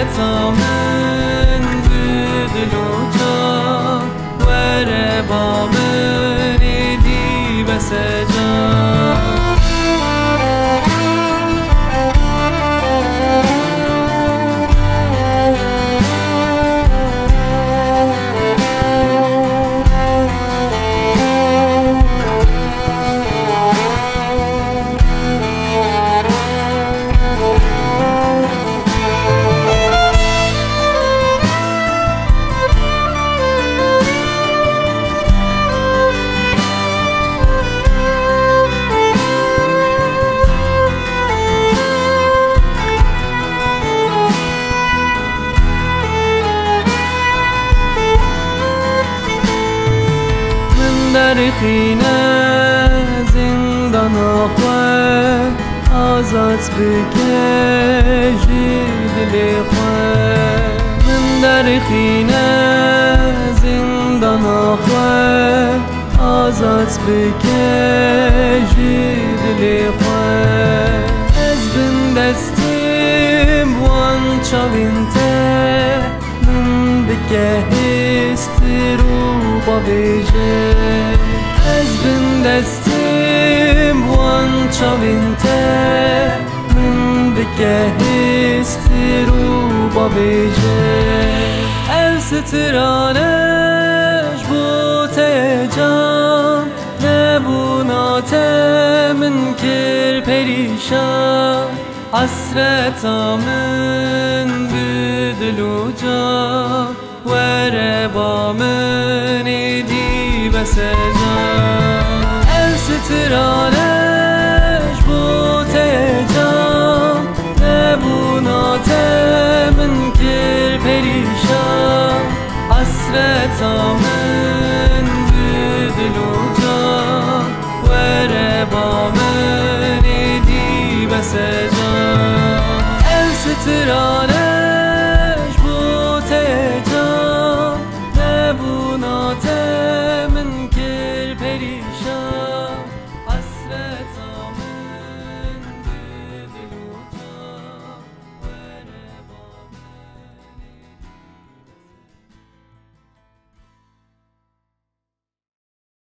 حسرتا من بدلوجا وربا من دي بسجا در خینه زندان خواه آزاد بکشی دل خواه من در خینه زندان خواه آزاد بکشی دل خواه از بین دستیم وان چاوینته من بکهست رو با ویژه از بین دستیم وان چاوینته من بکهست رو با ویژه el سترانش بوته جان نبونات من کر پریشان حسرتا من بدلو جان وربا من دي بسجا السترانش بوته جان نبونات من کر پریشان حسرتا من بدلو جان وربا من دي بسجا